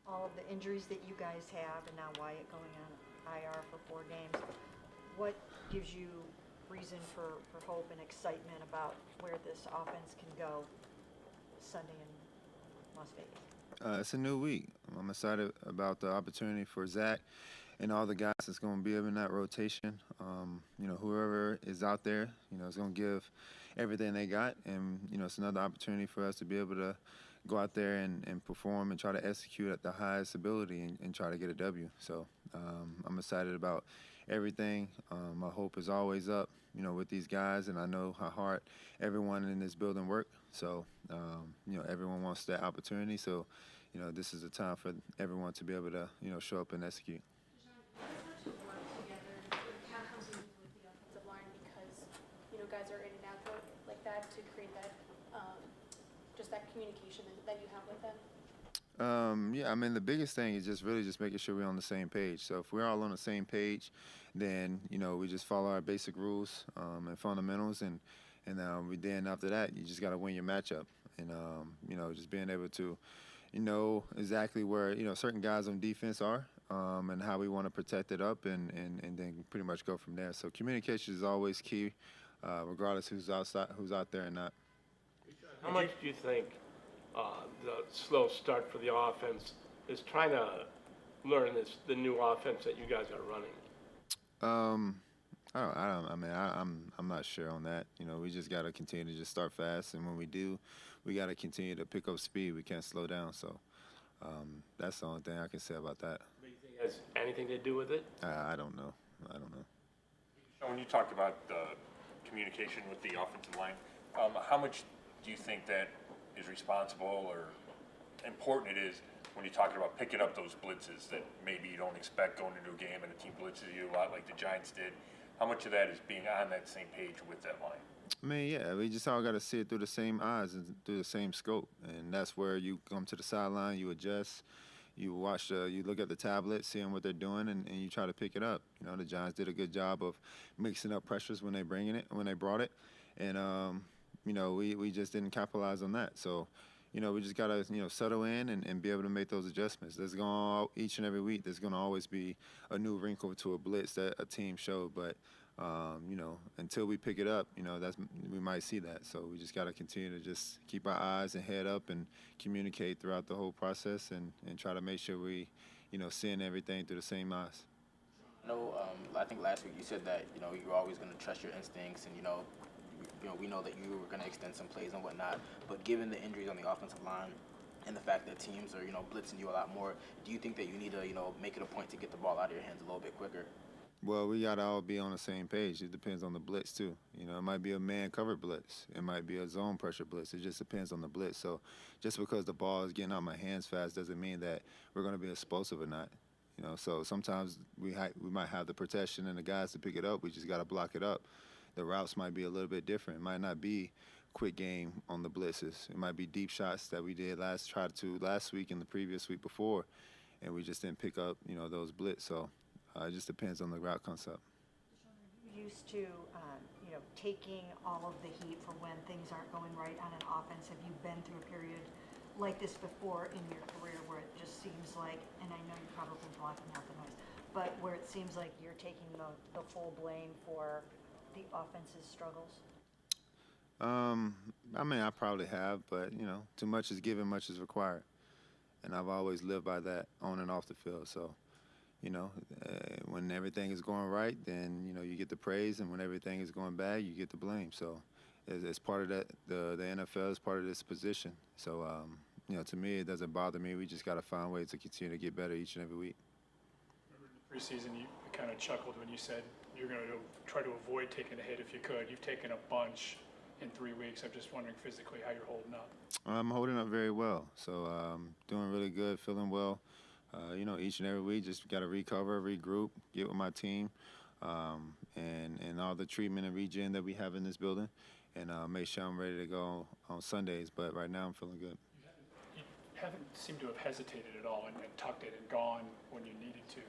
all of the injuries that you guys have, and now Wyatt going on IR for 4 games, what gives you reason for hope and excitement about where this offense can go Sunday in Las Vegas? It's a new week. I'm excited about the opportunity for Zach and all the guys that's going to be in that rotation. Whoever is out there, is going to give everything they got, and it's another opportunity for us to be able to go out there and perform and try to execute at the highest ability and try to get a W. So I'm excited about everything. My hope is always up, with these guys, and I know how hard everyone in this building work. So everyone wants that opportunity. So this is a time for everyone to be able to show up and execute. Deshaun, how to work together and how comes you with the offensive line because guys are in and out like that to create that just that communication that you have with them? Yeah, I mean, the biggest thing is just really just making sure we're on the same page. So if we're all on the same page, then we just follow our basic rules and fundamentals, and then after that, you just got to win your matchup, and just being able to exactly where certain guys on defense are, and how we want to protect it up, and then pretty much go from there. So communication is always key, regardless who's out there or not. How much do you think the slow start for the offense is trying to learn the new offense that you guys are running? Um, I mean, I'm not sure on that. We just got to continue to just start fast, and when we do, we got to continue to pick up speed. We can't slow down. So that's the only thing I can say about that. Do you think it has anything to do with it? I don't know. I don't know. So when you talked about the communication with the offensive line, how much do you think that is responsible or important it is when you're talking about picking up those blitzes that maybe you don't expect going into a game and a team blitzes you a lot like the Giants did? How much of that is being on that same page with that line? I mean, yeah, we just all got to see it through the same eyes and through the same scope, and that's where you come to the sideline, you adjust, you watch, you look at the tablet, seeing what they're doing, and you try to pick it up. The Giants did a good job of mixing up pressures when they brought it, and we just didn't capitalize on that. So, we just gotta settle in and be able to make those adjustments. There's going each and every week. There's gonna always be a new wrinkle to a blitz that a team showed, but until we pick it up, we might see that. So we just got to continue to just keep our eyes and head up and communicate throughout the whole process and try to make sure we, seeing everything through the same eyes. No, I think last week you said that you're always going to trust your instincts, and we know that you were going to extend some plays and whatnot. But given the injuries on the offensive line and the fact that teams are blitzing you a lot more, do you think that you need to make it a point to get the ball out of your hands a little bit quicker? Well, we gotta all be on the same page. It depends on the blitz too. It might be a man-covered blitz. It might be a zone pressure blitz. It just depends on the blitz. So, just because the ball is getting out of my hands fast doesn't mean that we're gonna be explosive or not. So sometimes we might have the protection and the guys to pick it up. We just gotta block it up. The routes might be a little bit different. It might not be quick game on the blitzes. It might be deep shots that we did last week and the previous week before, and we just didn't pick up those blitz. So. It just depends on the route concept. Deshaun, are you used to, taking all of the heat for when things aren't going right on an offense? Have you been through a period like this before in your career where it just seems like, and I know you're probably blocking out the noise, but where it seems like you're taking the full blame for the offense's struggles? I mean, I probably have, but, too much is given, much is required. And I've always lived by that on and off the field. So, when everything is going right, then you get the praise, and when everything is going bad, you get the blame. So, it's part of that. The NFL is part of this position. So, to me, it doesn't bother me. We just got to find ways to continue to get better each and every week. Remember in the preseason, you kind of chuckled when you said you're going to try to avoid taking a hit if you could. You've taken a bunch in 3 weeks. I'm just wondering physically how you're holding up. I'm holding up very well. So, doing really good, feeling well. Each and every week, just got to recover, regroup, get with my team, and all the treatment and regen that we have in this building, and make sure I'm ready to go on Sundays. But right now, I'm feeling good. You haven't seemed to have hesitated at all and tucked it and gone when you needed to.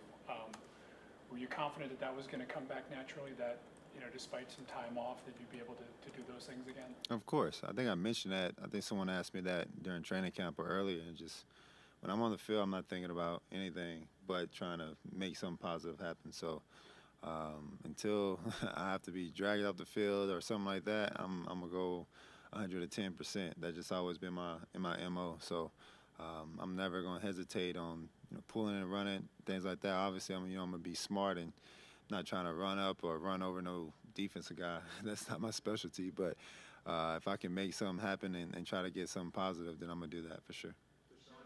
Were you confident that was going to come back naturally, that despite some time off, that you'd be able to do those things again? Of course. I think I mentioned that. I think someone asked me that during training camp or earlier, and just when I'm on the field, I'm not thinking about anything but trying to make something positive happen. So until I have to be dragged off the field or something like that, I'm gonna go 110%. That's just always been my MO. So I'm never gonna hesitate on pulling and running things like that. Obviously, I'm gonna be smart and not trying to run up or run over no defensive guy. That's not my specialty. But if I can make something happen and try to get something positive, then I'm gonna do that for sure.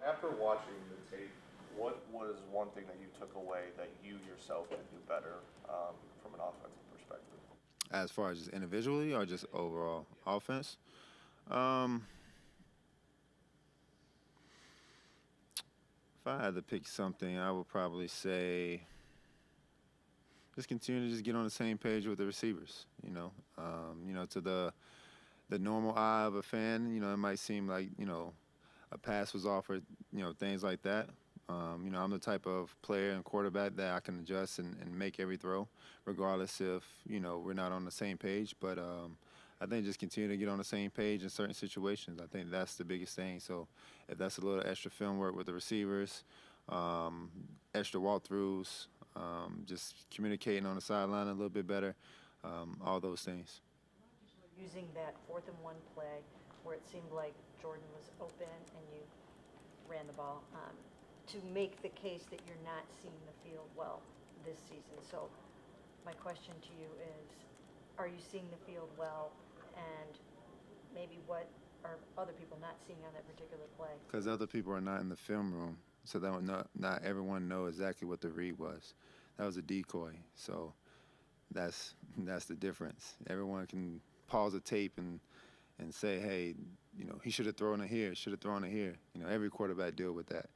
After watching the tape, what was one thing that you took away that you yourself could do better from an offensive perspective? As far as just individually or just overall offense? If I had to pick something, I would probably say just continue to just get on the same page with the receivers. To the normal eye of a fan, it might seem like a pass was offered, things like that. I'm the type of player and quarterback that I can adjust and make every throw, regardless if, we're not on the same page. But I think just continue to get on the same page in certain situations. I think that's the biggest thing. So if that's a little extra film work with the receivers, extra walkthroughs, just communicating on the sideline a little bit better, all those things. Using that 4th and 1 play where it seemed like Jordan was open and you ran the ball, to make the case that you're not seeing the field well this season. So my question to you is, are you seeing the field well, and maybe what are other people not seeing on that particular play? Because other people are not in the film room, so that would not everyone know exactly what the read was. That was a decoy, so that's the difference. Everyone can pause the tape and say, hey, he should have thrown it here, should have thrown it here. Every quarterback deal with that.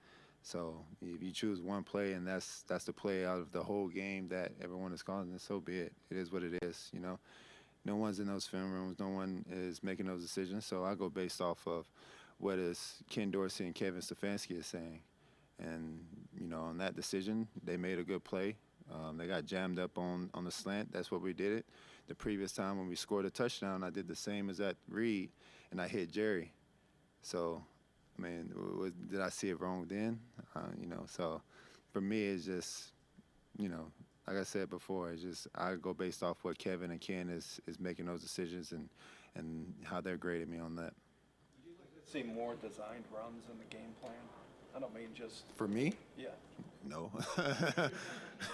So if you choose one play and that's the play out of the whole game that everyone is calling, then so be it. It is what it is. No one's in those film rooms. No one is making those decisions. So I go based off of what is Ken Dorsey and Kevin Stefanski is saying. And, on that decision, they made a good play. They got jammed up on the slant. That's what we did it. The previous time when we scored a touchdown, I did the same as that read, and I hit Jerry. So, did I see it wrong then? So for me, it's just, like I said before, it's just I go based off what Kevin and Ken is making those decisions and how they're grading me on that. Would you like to see more designed runs in the game plan? I don't mean just... For me? Yeah. No.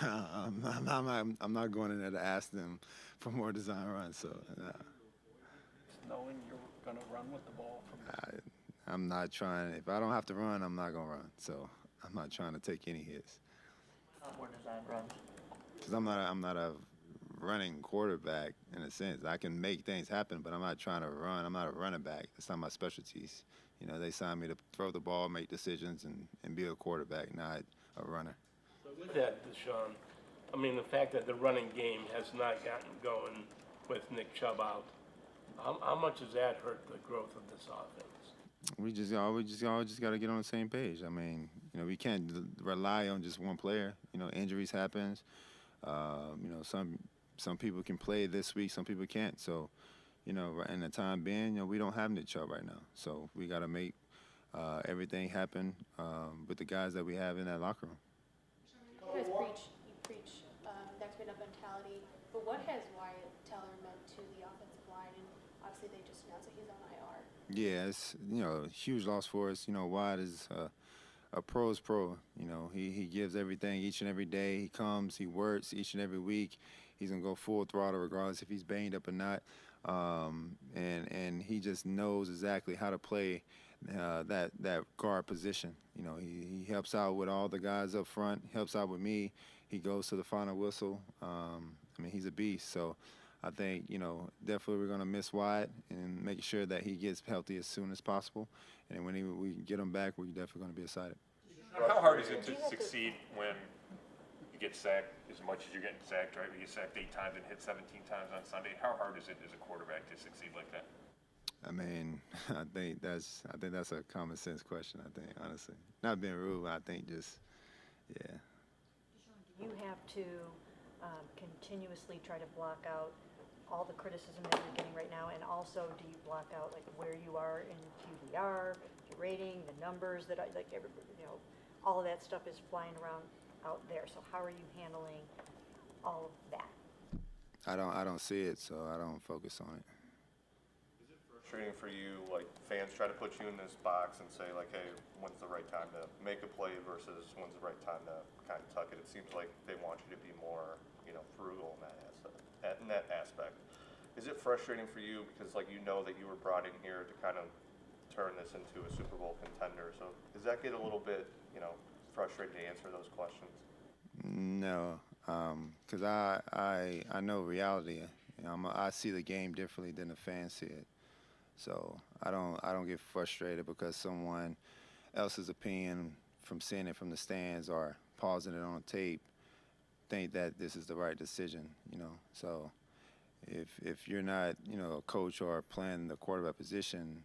I'm not going in there to ask them for more design runs. So, knowing you're going to run with the ball from... I'm not trying. If I don't have to run, I'm not going to run. So I'm not trying to take any hits. More design runs. Because I'm not a running quarterback in a sense. I can make things happen, but I'm not trying to run. I'm not a running back. It's not my specialties. They signed me to throw the ball, make decisions, and be a quarterback, not a runner. So with that, Deshaun, the fact that the running game has not gotten going with Nick Chubb out, how much does that hurt the growth of this offense? We just got to get on the same page. We can't rely on just one player. Injuries happens. Some people can play this week, some people can't. So, in the time being, we don't have Nick Chubb right now. So we got to make everything happen with the guys that we have in that locker room. You guys preach next man up mentality, but what has Wyatt Teller meant to the offensive line? And obviously they just announced that he's on IR. Yeah, it's a huge loss for us. Wyatt is a pro's pro. He gives everything each and every day. He comes, he works each and every week. He's gonna go full throttle regardless if he's banged up or not. And he just knows exactly how to play that guard position. He helps out with all the guys up front, helps out with me. He goes to the final whistle. He's a beast. So I think, definitely we're going to miss Wyatt and make sure that he gets healthy as soon as possible. And when we get him back, we're definitely going to be excited. How hard is it to succeed when you get sacked as much as you're getting sacked, right? We get sacked 8 times and hit 17 times on Sunday. How hard is it as a quarterback to succeed like that? I think that's a common sense question, honestly. Not being rude, I think just, yeah. Do you have to continuously try to block out all the criticism that you're getting right now? And also, do you block out like where you are in QBR, your rating, the numbers that like everybody, all of that stuff is flying around out there. So how are you handling all of that? I don't see it, so I don't focus on it. Frustrating for you, like fans try to put you in this box and say like, hey, when's the right time to make a play versus when's the right time to kind of tuck it? It seems like they want you to be more, frugal in that aspect. Is it frustrating for you because like that you were brought in here to kind of turn this into a Super Bowl contender? So does that get a little bit, frustrating to answer those questions? No, because I know reality. I see the game differently than the fans see it. So I don't get frustrated because someone else's opinion from seeing it from the stands or pausing it on tape think that this is the right decision. So if you're not a coach or playing the quarterback position,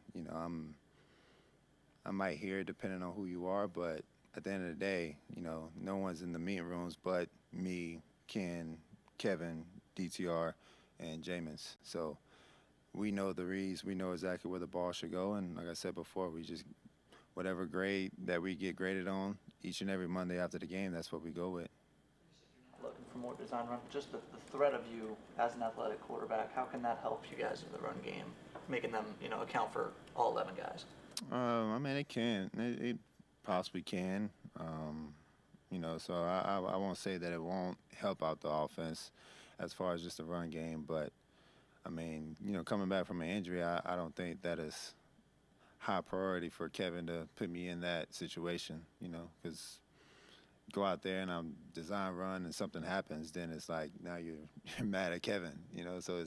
I might hear it depending on who you are, but at the end of the day, no one's in the meeting rooms but me, Ken, Kevin, DTR, and Jameis. So we know the reads. We know exactly where the ball should go. And like I said before, we just, whatever grade that we get graded on each and every Monday after the game, that's what we go with. Looking for more design run, just the threat of you as an athletic quarterback, how can that help you guys in the run game, making them, account for all 11 guys? I mean, it can. It possibly can. So I won't say that it won't help out the offense as far as just the run game, but I mean, coming back from an injury, I don't think that is high priority for Kevin to put me in that situation, because go out there and I'm design run and something happens, then it's like now you're mad at Kevin, so I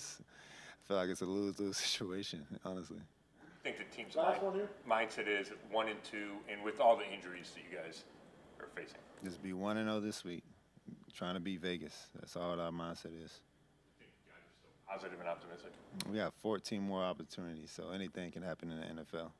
feel like it's a lose-lose situation, honestly. I think the team's mindset is 1-2, and with all the injuries that you guys are facing. Just be 1-0 this week, trying to beat Vegas. That's all our mindset is. Positive and optimistic. We have 14 more opportunities, so anything can happen in the NFL.